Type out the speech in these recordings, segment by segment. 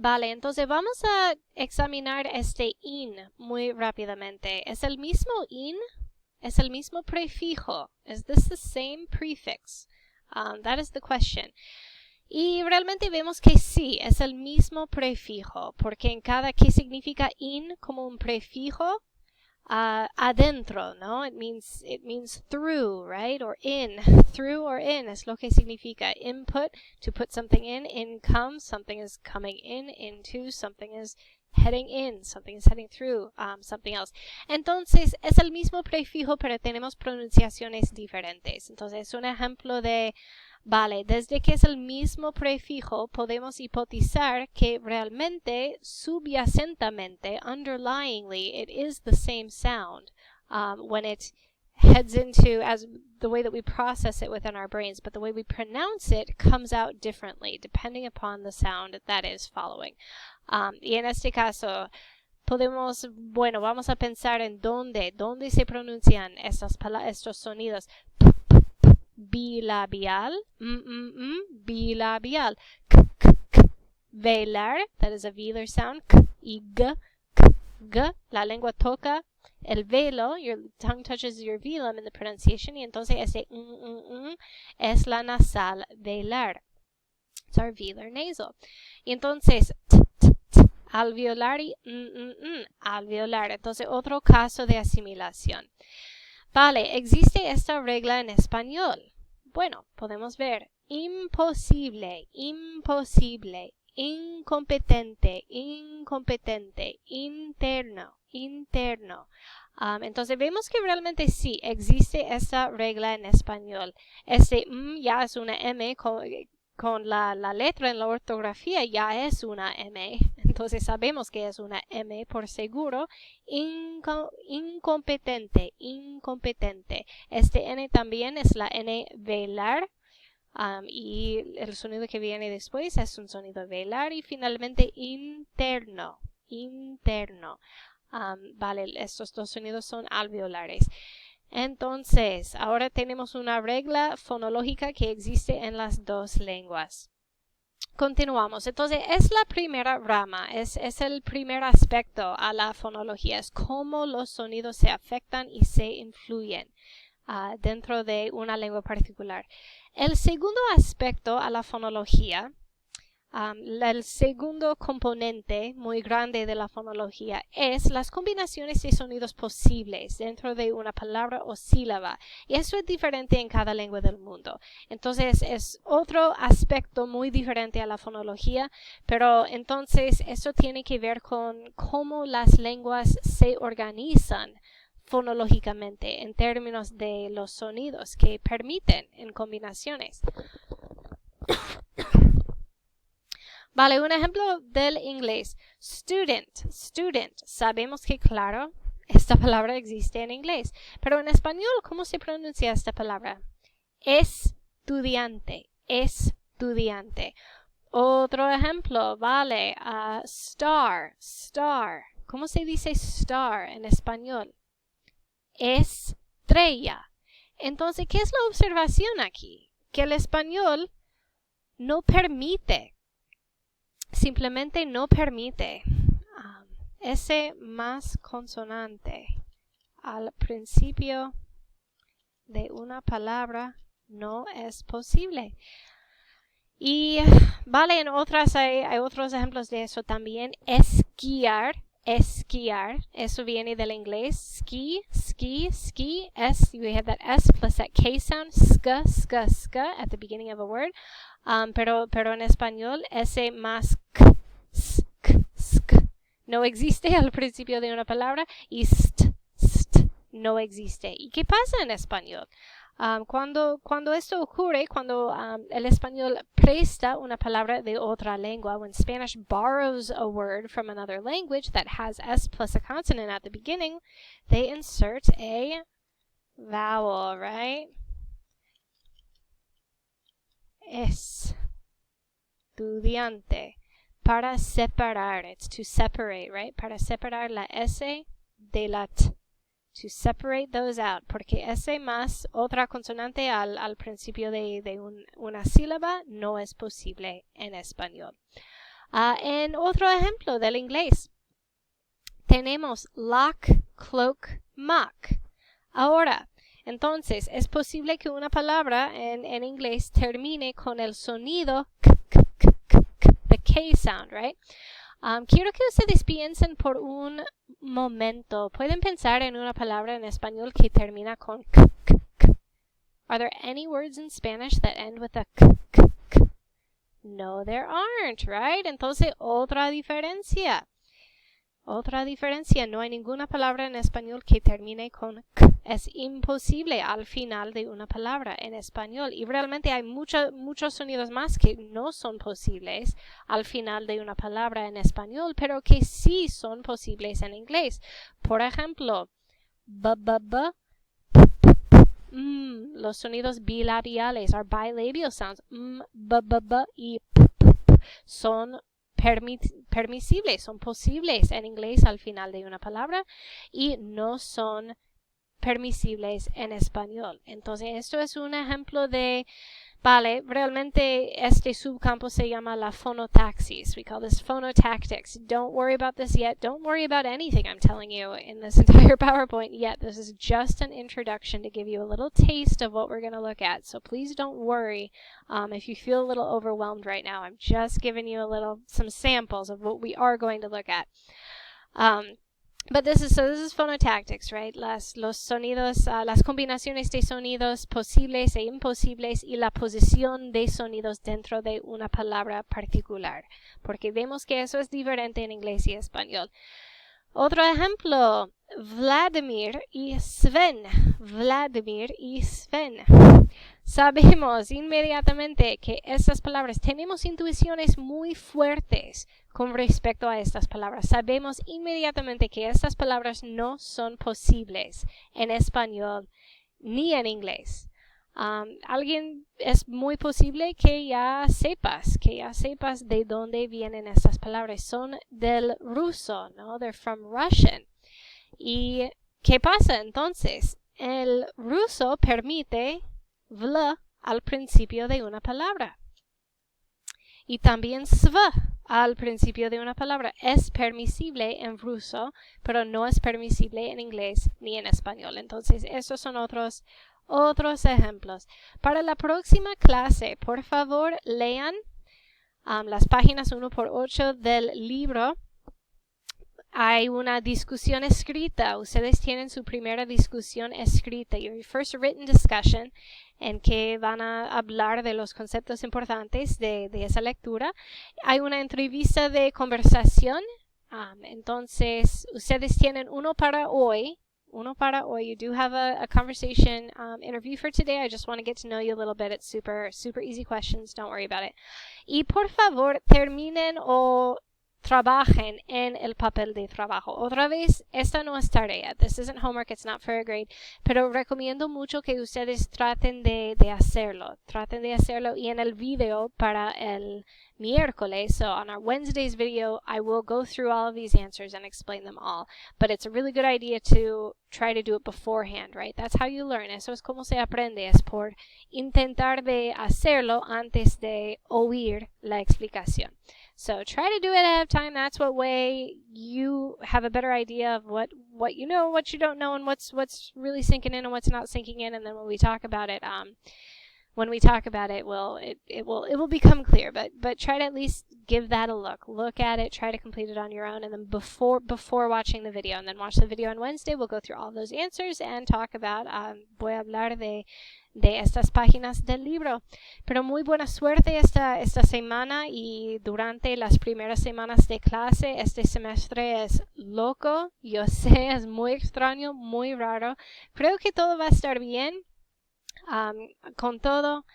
Vale, entonces vamos a examinar este in muy rápidamente. ¿Es el mismo in? ¿Es el mismo prefijo? Is this the same prefix? That is the question. Y realmente vemos que sí, es el mismo prefijo, porque en cada, ¿qué significa in como un prefijo? Adentro, ¿no? It means through, right? Or in. Through or in es lo que significa. Input, to put something in comes, something is coming in, into, something is heading in, something is heading through, something else. Entonces, es el mismo prefijo, pero tenemos pronunciaciones diferentes. Entonces, un ejemplo de vale, desde que es el mismo prefijo, podemos hipotizar que realmente, subyacentamente, underlyingly, it is the same sound when it heads into, as the way that we process it within our brains, but the way we pronounce it comes out differently, depending upon the sound that is following. Y en este caso, podemos, bueno, vamos a pensar en dónde se pronuncian estos sonidos. Bilabial, bilabial, velar, that is a velar sound, y g, la lengua toca el velo, your tongue touches your velum in the pronunciation, y entonces ese es la nasal velar. It's our velar nasal. Y entonces, alveolar y alveolar. Entonces, otro caso de asimilación. Vale, existe esta regla en español. Bueno, podemos ver imposible, imposible, incompetente, incompetente, interno, interno. Entonces vemos que realmente sí existe esta regla en español. Este ya es una M con la letra en la ortografía ya es una M. Entonces sabemos que es una M por seguro. Incompetente, incompetente. Este N también es la N velar. Y el sonido que viene después es un sonido velar. Y finalmente interno, interno. Vale, estos dos sonidos son alveolares. Entonces, ahora tenemos una regla fonológica que existe en las dos lenguas. Continuamos. Entonces, es la primera rama, es el primer aspecto a la fonología, es cómo los sonidos se afectan y se influyen dentro de una lengua particular. El segundo aspecto a la fonología, el segundo componente muy grande de la fonología es las combinaciones de sonidos posibles dentro de una palabra o sílaba. Y eso es diferente en cada lengua del mundo. Entonces es otro aspecto muy diferente a la fonología, pero entonces eso tiene que ver con cómo las lenguas se organizan fonológicamente en términos de los sonidos que permiten en combinaciones. Vale, un ejemplo del inglés. Student, student. Sabemos que, claro, esta palabra existe en inglés. Pero en español, ¿cómo se pronuncia esta palabra? Estudiante, estudiante. Otro ejemplo, vale. Star, star. ¿Cómo se dice star en español? Estrella. Entonces, ¿qué es la observación aquí? Que el español no permite, simplemente no permite S más consonante al principio de una palabra. No es posible. Y vale, en otras hay otros ejemplos de eso también. Esquiar, esquiar. Eso viene del inglés. Ski, ski, ski. We have that S plus that K sound. Ska, ska, ska at the beginning of a word. Pero en español, S más k, sk, sk, no existe al principio de una palabra y st, no existe. ¿Y qué pasa en español? Cuando esto ocurre, cuando el español presta una palabra de otra lengua, when Spanish borrows a word from another language that has S plus a consonant at the beginning, they insert a vowel, right? Estudiante. Para separar. It's to separate, right? Para separar la S de la T. To separate those out. Porque S más otra consonante al principio de una sílaba no es posible en español. En otro ejemplo del inglés, tenemos lock, cloak, mock. Ahora, entonces, es posible que una palabra en inglés termine con el sonido the K sound, right? Quiero que ustedes piensen por un momento. ¿Pueden pensar en una palabra en español que termina con k? Are there any words in Spanish that end with a k? No, there aren't, right? Entonces, otra diferencia. No hay ninguna palabra en español que termine con k. Es imposible al final de una palabra en español. Y realmente hay muchos sonidos más que no son posibles al final de una palabra en español, pero que sí son posibles en inglés. Por ejemplo, los sonidos bilabiales, our bilabial sounds, y son permisibles, son posibles en inglés al final de una palabra y no son permisibles en español. Entonces, esto es un ejemplo de, vale, realmente este subcampo se llama la phonotaxis. We call this phonotactics. Don't worry about this yet. Don't worry about anything I'm telling you in this entire PowerPoint yet. This is just an introduction to give you a little taste of what we're going to look at. So please don't worry if you feel a little overwhelmed right now. I'm just giving you some samples of what we are going to look at. But this is phonotactics, right? Los sonidos, las combinaciones de sonidos posibles e imposibles y la posición de sonidos dentro de una palabra particular. Porque vemos que eso es diferente en inglés y español. Otro ejemplo, Vladimir y Sven. Sabemos inmediatamente que estas palabras, tenemos intuiciones muy fuertes con respecto a estas palabras. Sabemos inmediatamente que estas palabras no son posibles en español ni en inglés. Es muy posible que ya sepas de dónde vienen estas palabras. Son del ruso, ¿no? They're from Russian. ¿Y qué pasa entonces? El ruso permite vl al principio de una palabra. Y también sv al principio de una palabra. Es permisible en ruso, pero no es permisible en inglés ni en español. Entonces, estos son otros ejemplos. Para la próxima clase, por favor, lean las páginas 1x8 del libro. Hay una discusión escrita. Ustedes tienen su primera discusión escrita, your first written discussion, en que van a hablar de los conceptos importantes de esa lectura. Hay una entrevista de conversación. Entonces, ustedes tienen uno para hoy. You do have a conversation interview for today. I just want to get to know you a little bit. It's super easy questions. Don't worry about it. Y por favor, terminen o trabajen en el papel de trabajo. Otra vez, esta no es tarea. This isn't homework, it's not for a grade. Pero recomiendo mucho que ustedes traten de hacerlo. Y en el video para el miércoles, so on our Wednesday's video, I will go through all of these answers and explain them all. But it's a really good idea to try to do it beforehand, right? That's how you learn. Eso es como se aprende, es por intentar de hacerlo antes de oír la explicación. So try to do it ahead of time. That's what way you have a better idea of what you know, what you don't know, and what's really sinking in and what's not sinking in. And then when we talk about it, it will become clear. But try to at least give that a look. Look at it. Try to complete it on your own, and then before watching the video, and then watch the video on Wednesday. We'll go through all those answers and talk about. Voy a hablar de estas páginas del libro. Pero muy buena suerte esta semana y durante las primeras semanas de clase. Este semestre es loco, yo sé, es muy extraño, muy raro. Creo que todo va a estar bien. Con todo,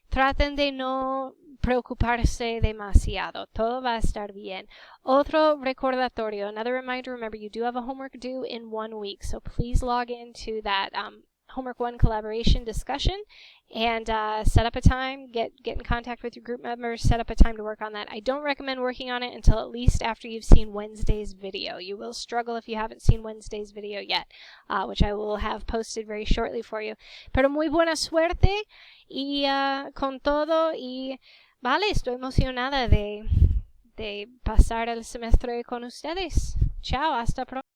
traten de no preocuparse demasiado. Todo va a estar bien. Otro recordatorio, another reminder, remember you do have a homework due in 1 week, so please log into that Homework 1 collaboration discussion and set up a time, get in contact with your group members, set up a time to work on that. I don't recommend working on it until at least after you've seen Wednesday's video. You will struggle if you haven't seen Wednesday's video yet, which I will have posted very shortly for you. Pero muy buena suerte y con todo, y vale, estoy emocionada de de pasar el semestre con ustedes. Chao, hasta pronto.